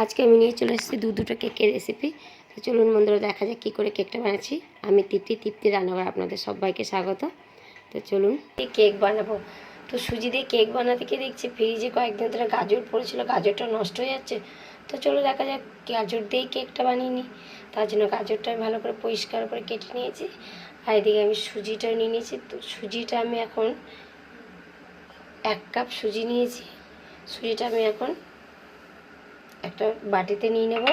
আজকে আমি নিয়ে চলে এসেছি দুটো কেকের রেসিপি। তো চলুন বন্ধুরা দেখা যাক কী করে কেকটা বানাচ্ছি। আমি তৃপ্তি রান্নাঘর আপনাদের সবাইকে স্বাগত। তো চলুন কেক বানাবো। তো সুজি দিয়ে কেক বানাতে গিয়ে দেখছি ফ্রিজে কয়েকদিন ধরে গাজর পড়েছিল, গাজরটা নষ্ট হয়ে যাচ্ছে। তো চলো দেখা যাক গাজর দিয়েই কেকটা বানিয়ে নিই। তার জন্য গাজরটা আমি ভালো করে পরিষ্কার করে কেটে নিয়েছি, আর এদিকে আমি সুজিটাও নিয়ে নিয়েছি। তো সুজিটা আমি এখন 1 কাপ সুজি নিয়েছি। সুজিটা আমি এখন একটা বাটিতে নিয়ে নেব।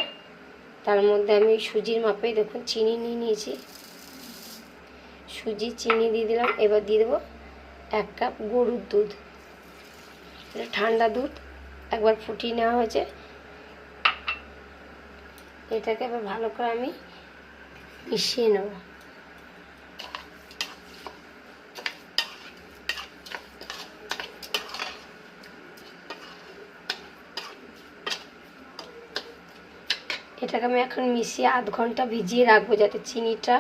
তার মধ্যে আমি সুজির মাপে দেখুন চিনি নিয়ে নিয়েছি। সুজি চিনি দিয়ে দিলাম। এবার দিয়ে দেবো 1 কাপ গরুর দুধ। এটা ঠান্ডা দুধ, একবার ফুটিয়ে নেওয়া হয়েছে। এটাকে এবার ভালো করে আমি মিশিয়ে নেব। এটাকে আমি এখন মিশিয়ে আধ ঘন্টা ভিজিয়ে রাখবো, যাতে চিনিটা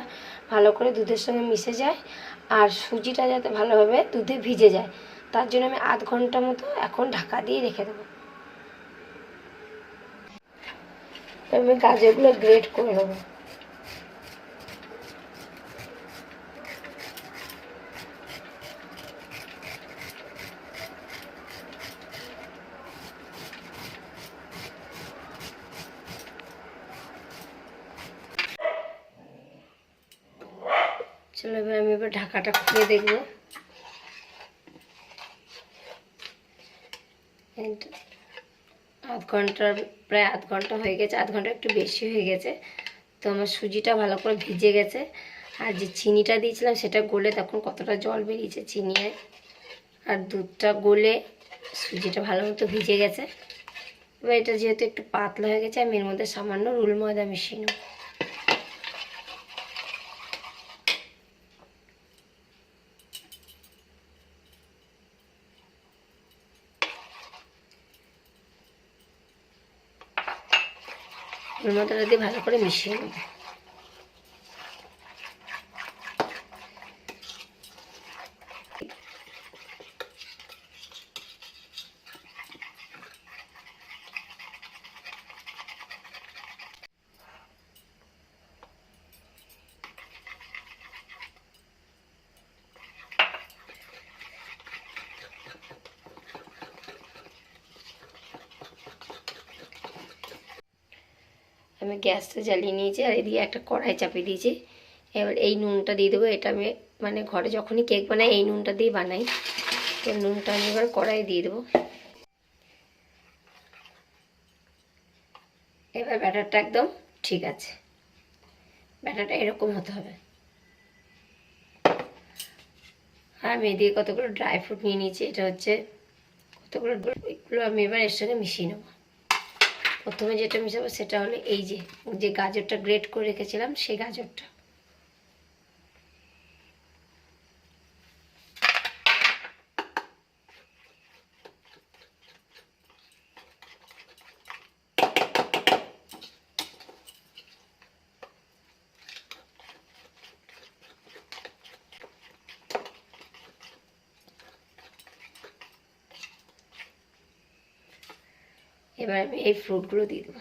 ভালো করে দুধের সঙ্গে মিশে যায় আর সুজিটা যাতে ভালোভাবে দুধে ভিজে যায়। তার জন্য আমি আধ ঘন্টা মতো এখন ঢাকা দিয়ে রেখে দেবো। আমি গাজরগুলো গ্রেট করে নেবো। চলো এবার ঢাকাটা খুলে দেখবো। প্রায় আধ ঘন্টা হয়ে গেছে, আধ ঘন্টা একটু বেশি হয়ে গেছে। তো আমার সুজিটা ভালো করে ভিজে গেছে, আর যে চিনিটা দিয়েছিলাম সেটা গলে তখন কতটা জল বেরিয়েছে চিনি আর দুধটা গলে সুজিটা ভালো মতো ভিজে গেছে। এবার এটা যেহেতু একটু পাতলা হয়ে গেছে, আমি এর মধ্যে সামান্য রুল ময়দা মিশিয়ে নেব। রুল ময়দাটা দিয়ে ভালো করে মিশিয়ে নেব। আমি গ্যাসটা জ্বালিয়ে নিয়েছি, আর এদিকে একটা কড়াই চাপিয়ে দিয়েছি। এবার এই নুনটা দিয়ে দেবো। এটা আমি মানে ঘরে যখনই কেক বানাই এই নুনটা দিয়ে বানাই। তো নুনটা আমি এবার কড়াই দিয়ে দেবো। এবার ব্যাটারটা একদম ঠিক আছে, ব্যাটারটা এরকম হতে হবে। আর আমি এদিকে কতগুলো ড্রাই ফ্রুট নিয়ে নিয়েছি। এটা হচ্ছে কতগুলো, এগুলো আমি এবার এর সঙ্গে মিশিয়ে নেব। প্রথমে যেটা মিশাবো সেটা হলো এই যে গাজরটা গ্রেট করে রেখেছিলাম সেই গাজরটা। এবার আমি এই ফ্রুটগুলো দিয়ে দেবো।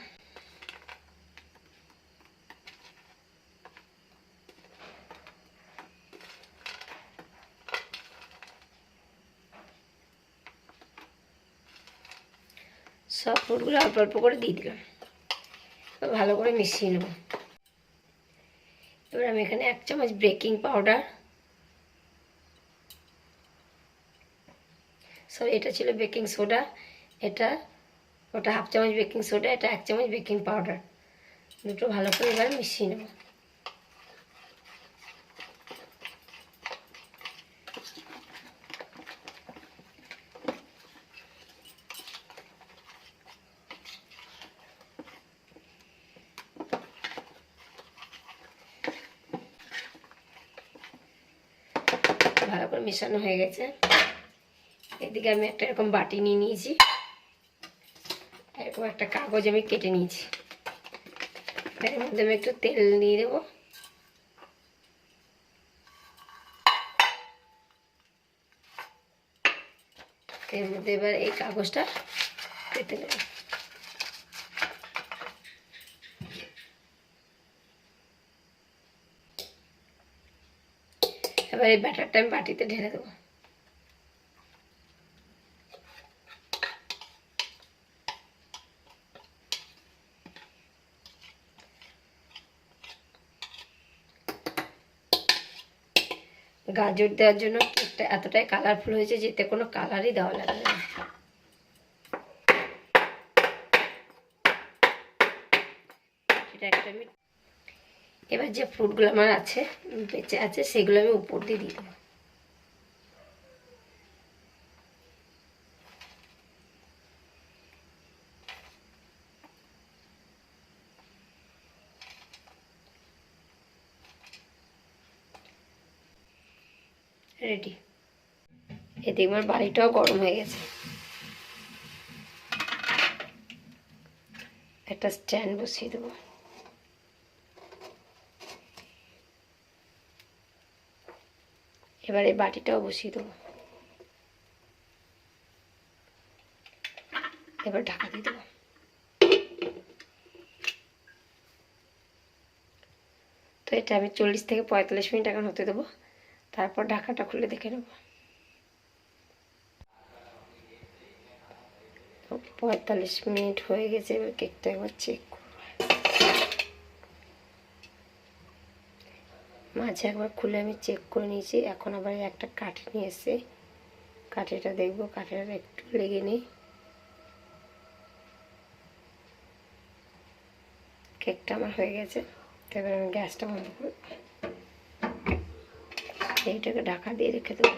সব ফ্রুটগুলো অল্প অল্প করে দিয়ে দিলাম, ভালো করে মিশিয়ে নেব। এবার আমি এখানে 1 চামচ বেকিং পাউডার, সরি এটা ছিল বেকিং সোডা, ওটা 1/2 চামচ বেকিং সোডা, এটা 1 চামচ বেকিং পাউডার, দুটো ভালো করে এবার মিশিয়ে নেব। ভালো করে মেশানো হয়ে গেছে। এদিকে আমি একটা এরকম বাটি নিয়ে নিয়েছি, এরকম একটা কাগজ আমি কেটে নিয়েছি। এর মধ্যে আমি একটু তেল দিয়ে দেবো। এর মধ্যে এবার এই কাগজটা পেতে নেব। এবার এই ব্যাটারটা আমি বাটিতে ঢেলে দেবো। গাজর দেওয়ার জন্য কেকটা এতটাই কালারফুল হয়েছে যেতে কোনো কালারই দেওয়া লাগবে না। সেটা একটা আমি এবার যে ফ্রুটগুলো আমার আছে বেঁচে আছে সেগুলো আমি উপর দিয়ে দিয়ে দেবো। রেডি। এদিকে আমার বাড়িটাও গরম হয়ে গেছে। একটা স্ট্যান্ড বসিয়ে দেবো। এবার এই বাটিটাও বসিয়ে দেবো। এবার ঢাকা দিয়ে দেবো। তো এটা আমি 40 থেকে 45 মিনিট এখন হতে দেবো, তারপর ঢাকাটা খুলে দেখে নেব। 45 মিনিট হয়ে গেছে। এবার কেকটা একবার চেক করব। মাঝে একবার খুলে আমি চেক করে নিয়েছি। এখন আবার একটা কাঠি নিয়ে এসে কাঠিটা দেখবো, কাঠিটা একটু লেগে নেই। কেকটা আমার হয়ে গেছে। এবার আমি গ্যাসটা বন্ধ করে এইটাকে ঢাকা দিয়ে রেখে দেবো,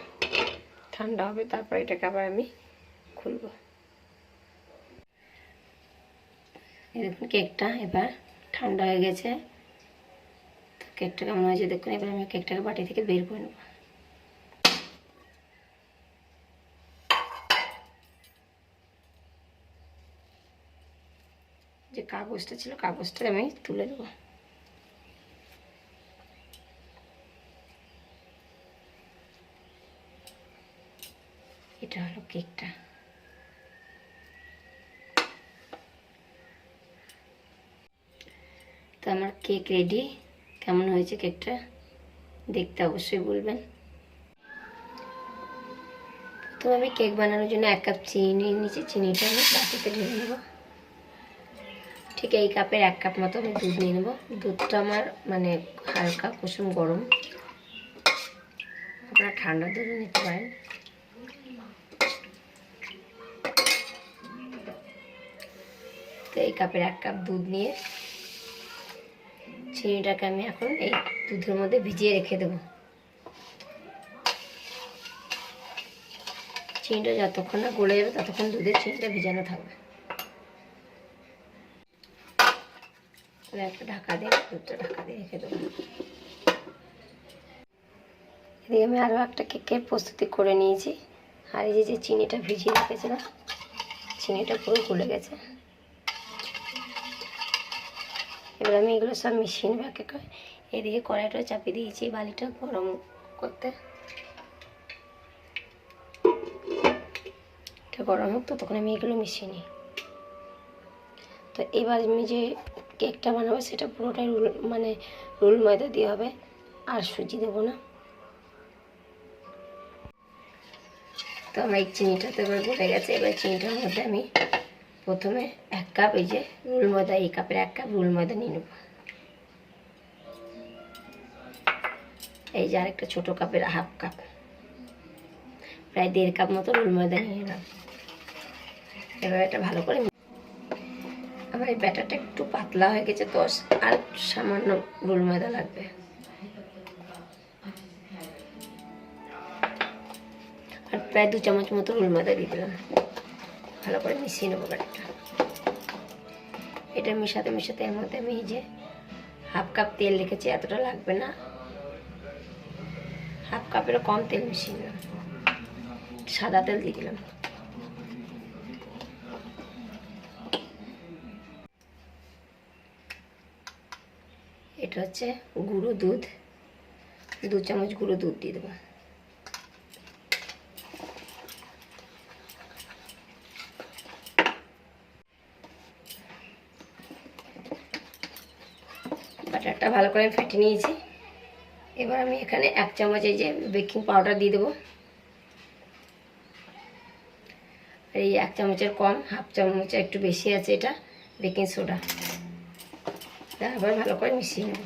ঠান্ডা হবে, তারপর এটাকে আবার আমি খুলবো। দেখুন কেকটা এবার ঠান্ডা হয়ে গেছে। তো কেকটা কেমন হয়েছে দেখুন। এবার আমি কেকটাকে বাটি থেকে বের করে নেব। যে কাগজটা ছিল কাগজটা আমি তুলে দেবো। এটা হলো কেকটা। তো আমার কেক রেডি। কেমন হয়েছে কেকটা দেখতে অবশ্যই বলবেন। তো আমি কেক বানানোর জন্য 1 কাপ চিনি নিয়ে নিয়েছি। চিনিটা আমি বাটিতে ঢেলে নেব। ঠিক এই কাপের 1 কাপ মতো আমি দুধ নিয়ে নেব। দুধটা আমার মানে হালকা কুসুম গরম, আপনারা ঠান্ডা দুধও নিতে পারেন। তো এই কাপের 1 কাপ দুধ নিয়ে চিনিটাকে আমি এখন এই দুধের মধ্যে ভিজিয়ে রেখে দেবো। চিনিটা যতক্ষণ না গলে যাবে ততক্ষণ দুধের চিনিটা ভিজানো থাকবে। একটা ঢাকা দিয়ে দুধটা ঢাকা দিয়ে রেখে দেবো। এদিকে আমি আরও একটা কেকের প্রস্তুতি করে নিয়েছি। আর এই যে চিনিটা ভিজিয়ে রেখেছিলাম, চিনিটা পুরো গলে গেছে। এবার আমি এগুলো সব মিশিয়ে নেবো এক এক করে। এদিকে কড়াইটা চাপিয়ে দিয়েছি বালিটা গরম করতে। এটা গরম হোক, তখন আমি এগুলো মিশিয়ে নিই। তো এবার আমি যে কেকটা বানাবো সেটা পুরোটাই রোল ময়দা দিয়ে হবে, আর সুজি দেবো না। তো আমার এই চিনিটা তো এবার গলে গেছে। এবার চিনিটার মধ্যে আমি প্রথমে 1 কাপ এই যে রোল ময়দা, এই কাপের 1 কাপ রোল ময়দা নিয়ে নেব। এই যে আরেকটা ছোটো কাপের 1/2 কাপ, প্রায় 1.5 কাপ মতো রোল ময়দা নিয়ে নিলাম। এবার এটা ভালো করে আমার এই ব্যাটারটা একটু পাতলা হয়ে গেছে, তো আর সামান্য রোল ময়দা লাগবে। আর প্রায় 2 চামচ মতো রোল ময়দা দিয়ে দিলাম। ভালো করে মিশিয়ে নেবো ব্যাটারটা। এটা মেশাতে মেশাতে এর মধ্যে আমি এই যে 1/2 কাপ তেল রেখেছি, এতটা লাগবে না, 1/2 কাপেরও কম তেল মিশিয়ে নিলাম। সাদা তেল দিয়ে দিলাম। এটা হচ্ছে গুঁড়ো দুধ, 2 চামচ গুঁড়ো দুধ দিয়ে দেবো। বাটারটা ভালো করে ফেটে নিয়েছি। এবার আমি এখানে 1 চামচ এই যে বেকিং পাউডার দিয়ে দেবো। আর এই 1 চামচের কম, হাফ চামচ একটু বেশি আছে এটা বেকিং সোডা। তারপর ভালো করে মিশিয়ে নেব।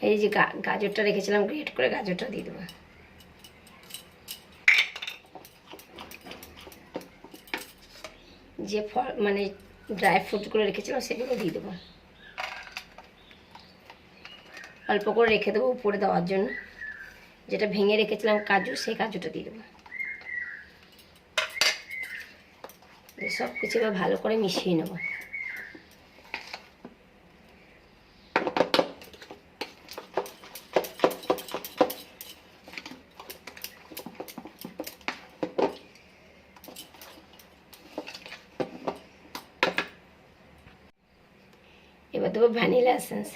এই যে গাজরটা রেখেছিলাম গ্রেট করে, গাজরটা দিয়ে দেবো। যে ফল মানে ড্রাই ফ্রুটসগুলো রেখেছিলাম সেগুলো দিয়ে দেবো। অল্প করে রেখে দেবো উপরে দেওয়ার জন্য। যেটা ভেঙে রেখেছিলাম কাজু, সেই কাজুটা দিয়ে দেবো। সব কিছু এবার ভালো করে মিশিয়ে নেব। এবার দেবো ভ্যানিলা এসেন্স।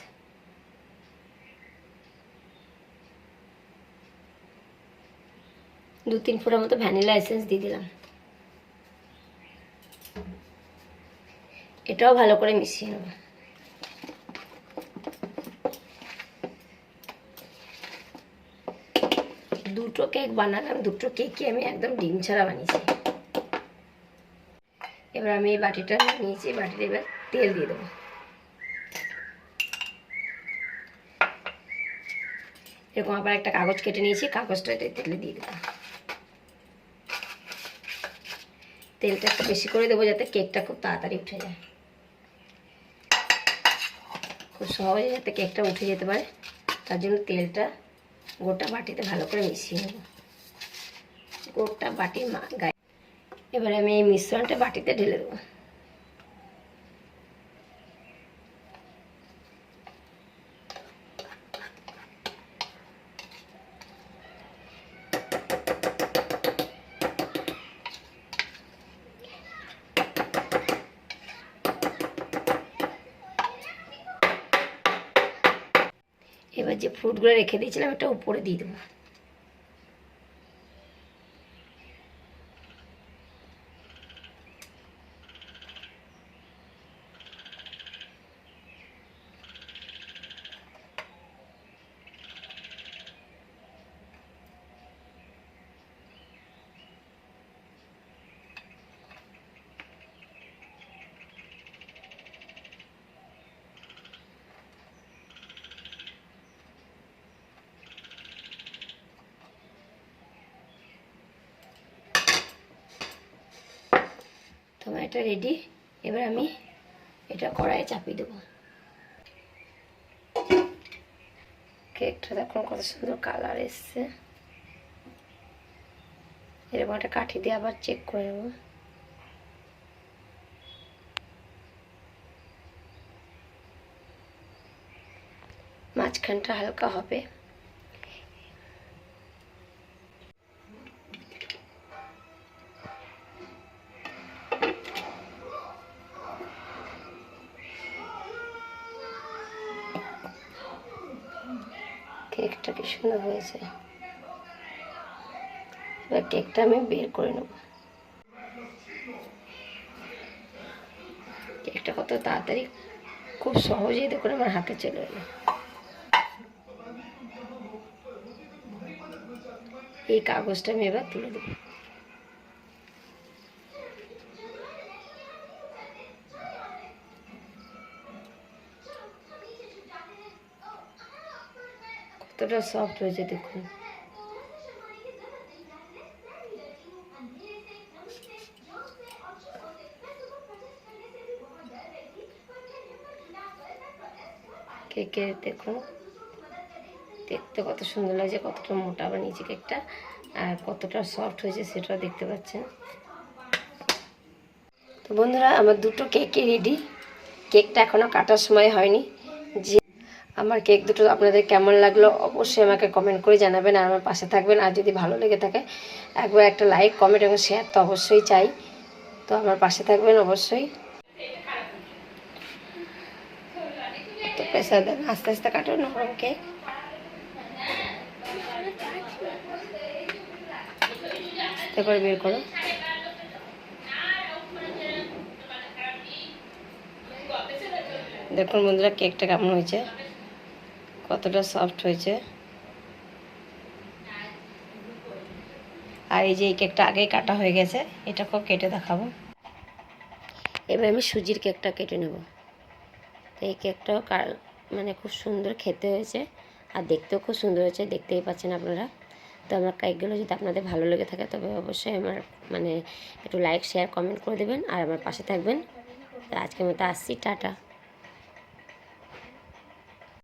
দু 3 ফোঁটার মতো ভ্যানিলা এসেন্স দিয়ে দিলাম। এটাও ভালো করে মিশিয়ে নেব। দুটো কেক বানালাম, দুটো কেকই আমি একদম ডিম ছাড়া বানিয়েছি। এবার আমি এই বাটিটা নিয়েছি, বাটিতে এবার তেল দিয়ে দেবো। এরকম আবার একটা কাগজ কেটে নিয়েছি, কাগজটা তেলে দিয়ে দেবো। তেলটা একটু বেশি করে দেবো যাতে কেকটা খুব তাড়াতাড়ি উঠে যায়, খুব সহজে যাতে কেকটা উঠে যেতে পারে। তার জন্য তেলটা গোটা বাটিতে ভালো করে মিশিয়ে নেব, গোটা বাটির গায়ে। এবারে আমি এই মিশ্রণটা বাটিতে ঢেলে দেবো। এবার যে ফ্রুটগুলো রেখে দিয়েছিলাম এটা উপরে দিয়ে দেবো। তোমার এটা রেডি। এবার আমি এটা কড়াইয়ে চাপিয়ে দেবো। কেকটা দেখুন কত সুন্দর কালার এসছে। এরকম একটা কাঠি দিয়ে আবার চেক করে নেব। মাঝখানটা হালকা হবে। কেকটা কি সুন্দর হয়েছে। এবার কেকটা আমি বের করে নেব। কেকটা কত তাড়াতাড়ি খুব সহজেই দেখুন আমার হাতে চলে এলো। এই কাগজটা আমি এবার তুলে দেবো। কতটা সফট হয়েছে দেখুন। কেকে দেখুন দেখতে কত সুন্দর লাগছে, কতটা মোটা বানিয়েছি কেকটা, আর কতটা সফট হয়েছে সেটাও দেখতে পাচ্ছেন। তো বন্ধুরা আমার দুটো কেকই রেডি। কেকটা এখনও কাটার সময় হয়নি। যে আমার কেক দুটো আপনাদের কেমন লাগলো অবশ্যই আমাকে কমেন্ট করে জানাবেন, আর আমার পাশে থাকবেন। আর যদি ভালো লেগে থাকে একবার একটা লাইক কমেন্ট এবং শেয়ার তো অবশ্যই চাই। তো আমার পাশে থাকবেন অবশ্যই। তো প্রেসার দেন, আস্তে আস্তে কাটো নরম কেক। আস্তে করে বের করো। দেখুন বন্ধুরা কেকটা কেমন হয়েছে, কতটা সফট হয়েছে। আর এই যে এই কেকটা আগেই কাটা হয়ে গেছে, এটাকেও কেটে দেখাবো। এবার আমি সুজির কেকটা কেটে নেব। তো এই কেকটাও মানে খুব সুন্দর খেতে হয়েছে আর দেখতেও খুব সুন্দর হয়েছে, দেখতেই পাচ্ছেন আপনারা। তো আমার কেকগুলো যদি আপনাদের ভালো লেগে থাকে তবে অবশ্যই আমার মানে একটু লাইক শেয়ার কমেন্ট করে দেবেন আর আমার পাশে থাকবেন। তো আজকের মতো আসছি, টাটা।